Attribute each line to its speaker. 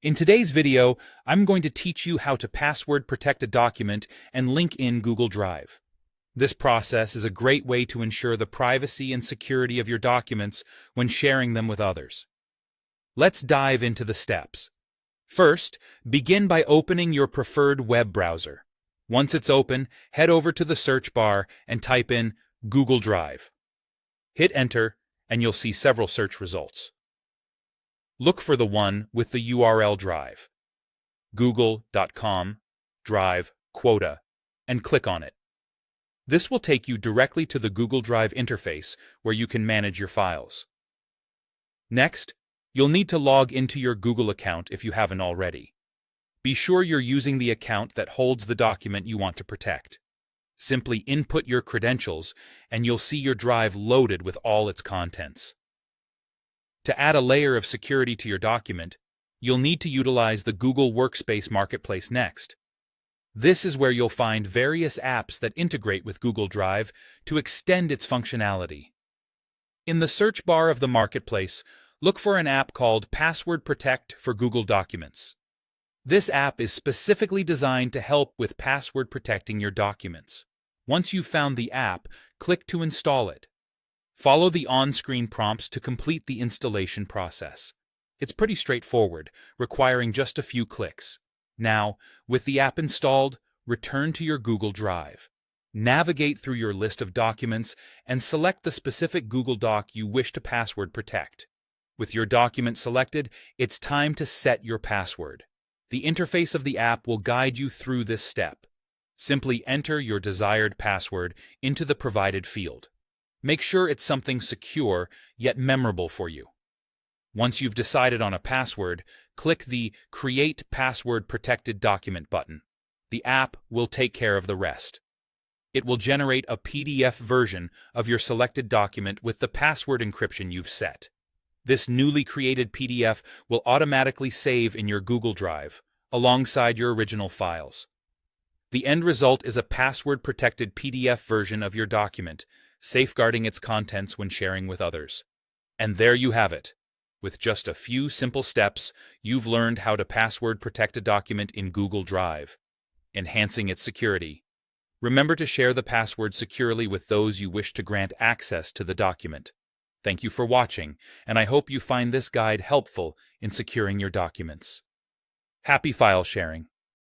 Speaker 1: In today's video, I'm going to teach you how to password protect a document and link in Google Drive. This process is a great way to ensure the privacy and security of your documents when sharing them with others. Let's dive into the steps. First, begin by opening your preferred web browser. Once it's open, head over to the search bar and type in Google Drive. Hit Enter, and you'll see several search results. Look for the one with the URL drive, google.com, drive, quota, and click on it. This will take you directly to the Google Drive interface where you can manage your files. Next, you'll need to log into your Google account if you haven't already. Be sure you're using the account that holds the document you want to protect. Simply input your credentials, and you'll see your drive loaded with all its contents. To add a layer of security to your document, you'll need to utilize the Google Workspace Marketplace next. This is where you'll find various apps that integrate with Google Drive to extend its functionality. In the search bar of the Marketplace, look for an app called Password Protect for Google Documents. This app is specifically designed to help with password protecting your documents. Once you've found the app, click to install it. Follow the on-screen prompts to complete the installation process. It's pretty straightforward, requiring just a few clicks. Now, with the app installed, return to your Google Drive. Navigate through your list of documents and select the specific Google Doc you wish to password protect. With your document selected, it's time to set your password. The interface of the app will guide you through this step. Simply enter your desired password into the provided field. Make sure it's something secure yet memorable for you. Once you've decided on a password, click the Create Password Protected Document button. The app will take care of the rest. It will generate a PDF version of your selected document with the password encryption you've set. This newly created PDF will automatically save in your Google Drive, alongside your original files. The end result is a password-protected PDF version of your document, safeguarding its contents when sharing with others. And there you have it. With just a few simple steps, you've learned how to password protect a document in Google Drive, enhancing its security. Remember to share the password securely with those you wish to grant access to the document. Thank you for watching, and I hope you find this guide helpful in securing your documents. Happy file sharing!